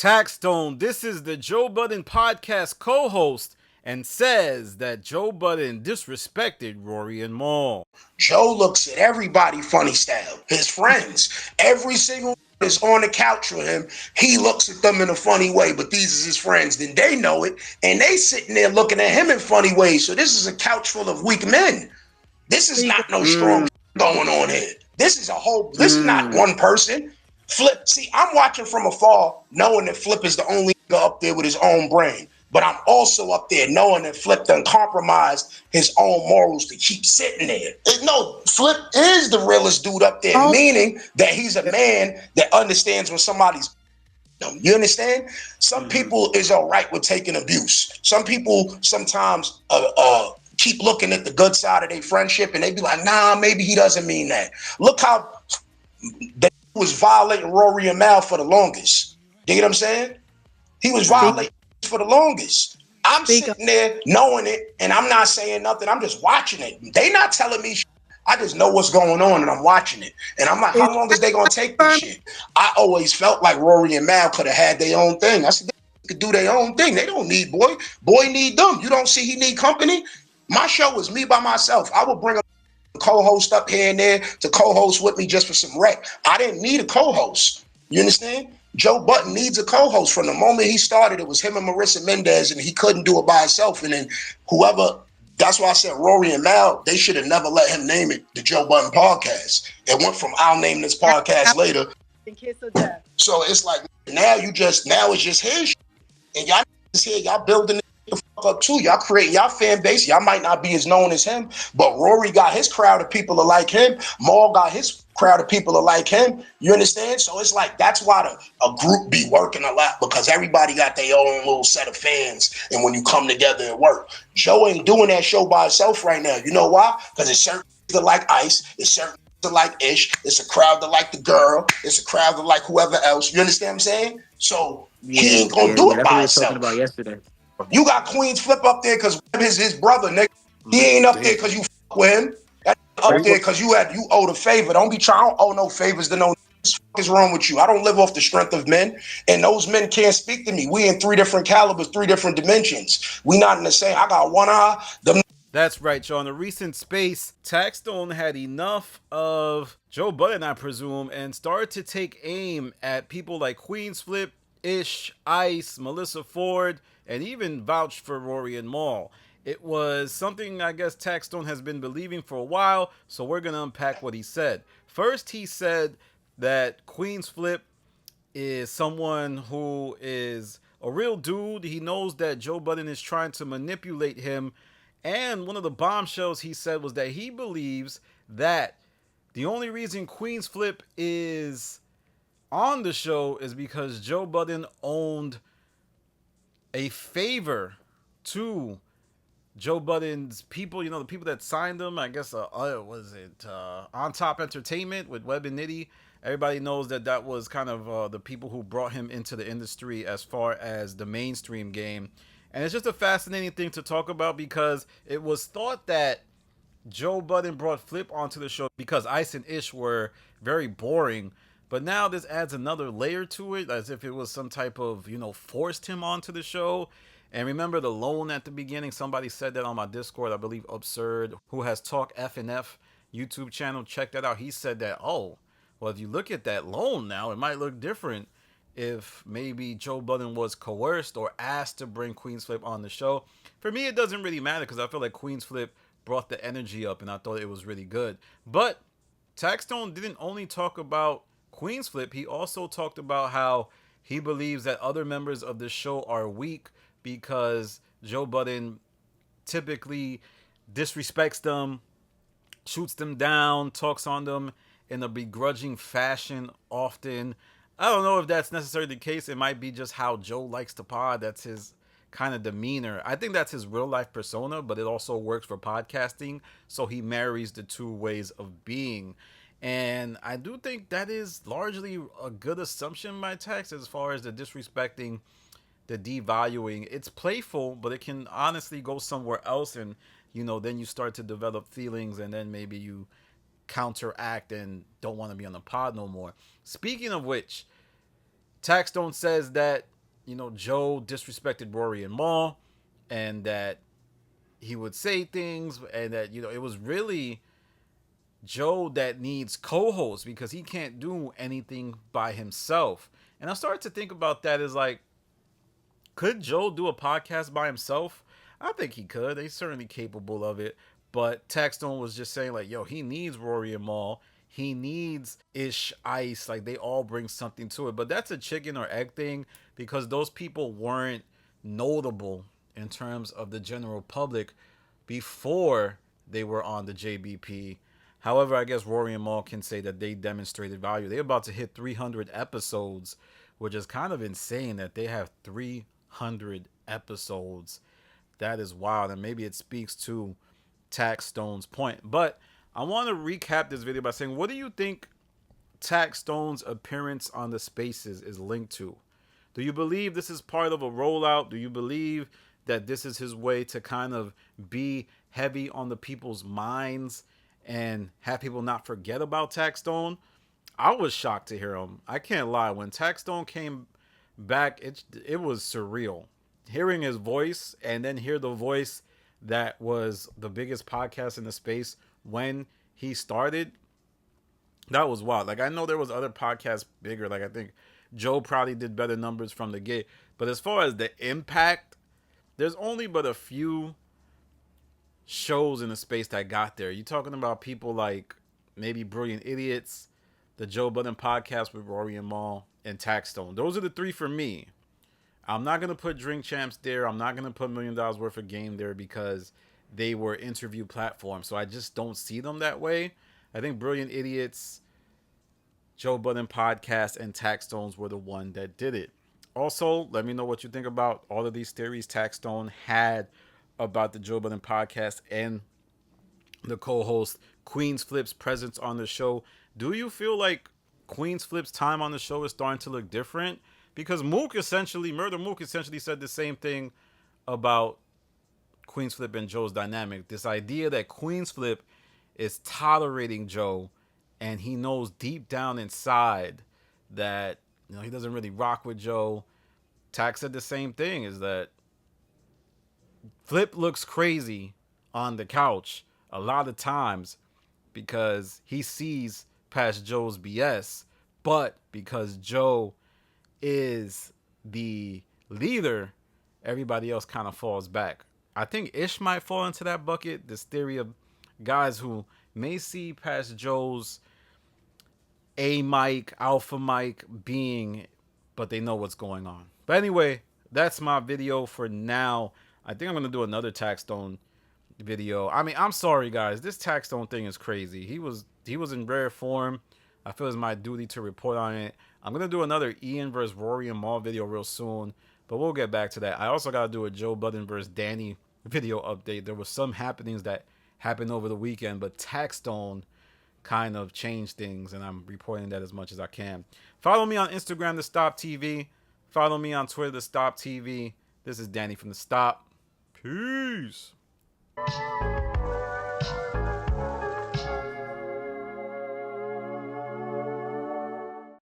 Taxstone, this is the Joe Budden podcast co-host, and says that Joe Budden disrespected Rory and Mal. Joe looks at everybody funny style. His friends, every single is on the couch with him. He looks at them in a funny way, but these is his friends. Then they know it, and they sitting there looking at him in funny ways. So this is a couch full of weak men. This is not no strong going on here. This is a whole. This is not one person. Flip. See, I'm watching from afar, knowing that Flip is the only guy up there with his own brain. But I'm also up there knowing that Flip done compromised his own morals to keep sitting there. No, Flip is the realest dude up there, meaning that he's a man that understands when somebody's. You understand? Some people is all right with taking abuse. Some people sometimes keep looking at the good side of their friendship and they be like, nah, maybe he doesn't mean that. Look how they was violating Rory and Mal for the longest. You get what I'm saying? He was violating for the longest. I'm sitting there knowing it, and I'm not saying nothing. I'm just watching it. They not telling me shit. I just know what's going on, and I'm watching it. And I'm like, how long is they going to take this shit? I always felt like Rory and Mal could have had their own thing. I said, they could do their own thing. They don't need Boy. Boy need them. You don't see he need company? My show was me by myself. I would bring a co-host up here and there to co-host with me just for some rec. I didn't need a co-host. You understand? Joe Budden needs a co-host. From the moment he started, it was him and Marissa Mendez, and he couldn't do it by himself. And then whoever, that's why I said Rory and Mal, they should have never let him name it the Joe Budden podcast. It went from I'll name this podcast later. So it's like now it's just his shit. And y'all here, y'all building the fuck up too. Y'all creating y'all fan base. Y'all might not be as known as him, but Rory got his crowd of people that like him. Mal got his crowd of people that like him. You understand? So it's like that's why a group be working a lot, because everybody got their own little set of fans. And when you come together and work, Joe ain't doing that show by himself right now. You know why? Because it's certain that like Ice, it's certain that like Ish, it's a crowd that like the girl, it's a crowd that like whoever else. You understand what I'm saying? So he ain't gonna do it by himself. Talking about yesterday. You got Queen's Flip up there because his brother, nigga. He ain't up there because you fuck with him. That up there because you owe the favor. Don't be trying. I don't owe no favors to no. What the fuck is wrong with you? I don't live off the strength of men, and those men can't speak to me. We in three different calibers, three different dimensions. We not in the same. I got one eye. That's right, Joe. In the recent space, Taxstone had enough of Joe Budden, I presume, and started to take aim at people like Queen's Flip, Ish, Ice, Melissa Ford, and even vouched for Rory and Mal. It was something I guess Taxstone has been believing for a while, so we're going to unpack what he said. First, he said that Queen's Flip is someone who is a real dude. He knows that Joe Budden is trying to manipulate him. And one of the bombshells he said was that he believes that the only reason Queen's Flip is on the show is because Joe Budden owned a favor to Joe Budden's people, the people that signed him. I guess, On Top Entertainment with Webb and Nitty. Everybody knows that was kind of the people who brought him into the industry as far as the mainstream game. And it's just a fascinating thing to talk about because it was thought that Joe Budden brought Flip onto the show because Ice and Ish were very boring. But now this adds another layer to it, as if it was some type of, forced him onto the show. And remember the loan at the beginning? Somebody said that on my Discord, I believe Absurd, who has Talk F&F YouTube channel. Check that out. He said that, well, if you look at that loan now, it might look different if maybe Joe Budden was coerced or asked to bring Queen's Flip on the show. For me, it doesn't really matter because I feel like Queen's Flip brought the energy up and I thought it was really good. But Taxstone didn't only talk about Queen's Flip, he also talked about how he believes that other members of the show are weak because Joe Budden typically disrespects them, shoots them down, talks on them in a begrudging fashion often. I don't know if that's necessarily the case. It might be just how Joe likes to pod. That's his kind of demeanor. I think that's his real life persona, but it also works for podcasting. So he marries the two ways of being. And I do think that is largely a good assumption by Tax as far as the disrespecting, the devaluing. It's playful, but it can honestly go somewhere else. And, then you start to develop feelings and then maybe you counteract and don't want to be on the pod no more. Speaking of which, Taxstone says that Joe disrespected Rory and Mal, and that he would say things, and that it was really Joe that needs co-hosts because he can't do anything by himself. And I started to think about that as like, could Joe do a podcast by himself? I think he could. He's certainly capable of it. But Taxstone was just saying like, yo, he needs Rory and Mal. He needs Ish Ice. Like they all bring something to it. But that's a chicken or egg thing because those people weren't notable in terms of the general public before they were on the JBP. However, I guess Rory and Mal can say that they demonstrated value. They're about to hit 300 episodes, which is kind of insane that they have 300 episodes. That is wild, and maybe it speaks to Taxstone's point. But I want to recap this video by saying, what do you think Taxstone's appearance on the Spaces is linked to? Do you believe this is part of a rollout? Do you believe that this is his way to kind of be heavy on the people's minds and have people not forget about Taxstone? I was shocked to hear him. I can't lie. When Taxstone came back, it was surreal. Hearing his voice and then hear the voice that was the biggest podcast in the space when he started, that was wild. Like I know there was other podcasts bigger. Like I think Joe probably did better numbers from the gate. But as far as the impact, there's only but a few shows in the space that got there. You're talking about people like maybe Brilliant Idiots, the Joe Budden podcast with Rory and Mal, and Taxstone. Those are the three for me. I'm not going to put Drink Champs there. I'm not going to put $1 Million Worth of Game there because they were interview platforms. So I just don't see them that way. I think Brilliant Idiots, Joe Budden podcast, and Taxstones were the one that did it. Also, let me know what you think about all of these theories Taxstone had about the Joe Budden podcast and the co-host Queen's Flip's presence on the show. Do you feel like Queen's Flip's time on the show is starting to look different? Because Murder Mook essentially said the same thing about Queen's Flip and Joe's dynamic. This idea that Queen's Flip is tolerating Joe and he knows deep down inside that he doesn't really rock with Joe. Tax said the same thing, is that Flip looks crazy on the couch a lot of times because he sees past Joe's BS, but because Joe is the leader, everybody else kind of falls back. I think Ish might fall into that bucket. This theory of guys who may see past Joe's A Mike, Alpha Mike being, but they know what's going on. But anyway, that's my video for now. I think I'm going to do another Taxstone video. I mean, I'm sorry, guys. This Taxstone thing is crazy. He was in rare form. I feel it's my duty to report on it. I'm going to do another Ian versus Rory and Mal video real soon, but we'll get back to that. I also got to do a Joe Budden versus Danny video update. There was some happenings that happened over the weekend, but Taxstone kind of changed things, and I'm reporting that as much as I can. Follow me on Instagram, The Stop TV. Follow me on Twitter, The Stop TV. This is Danny from The Stop. Peace.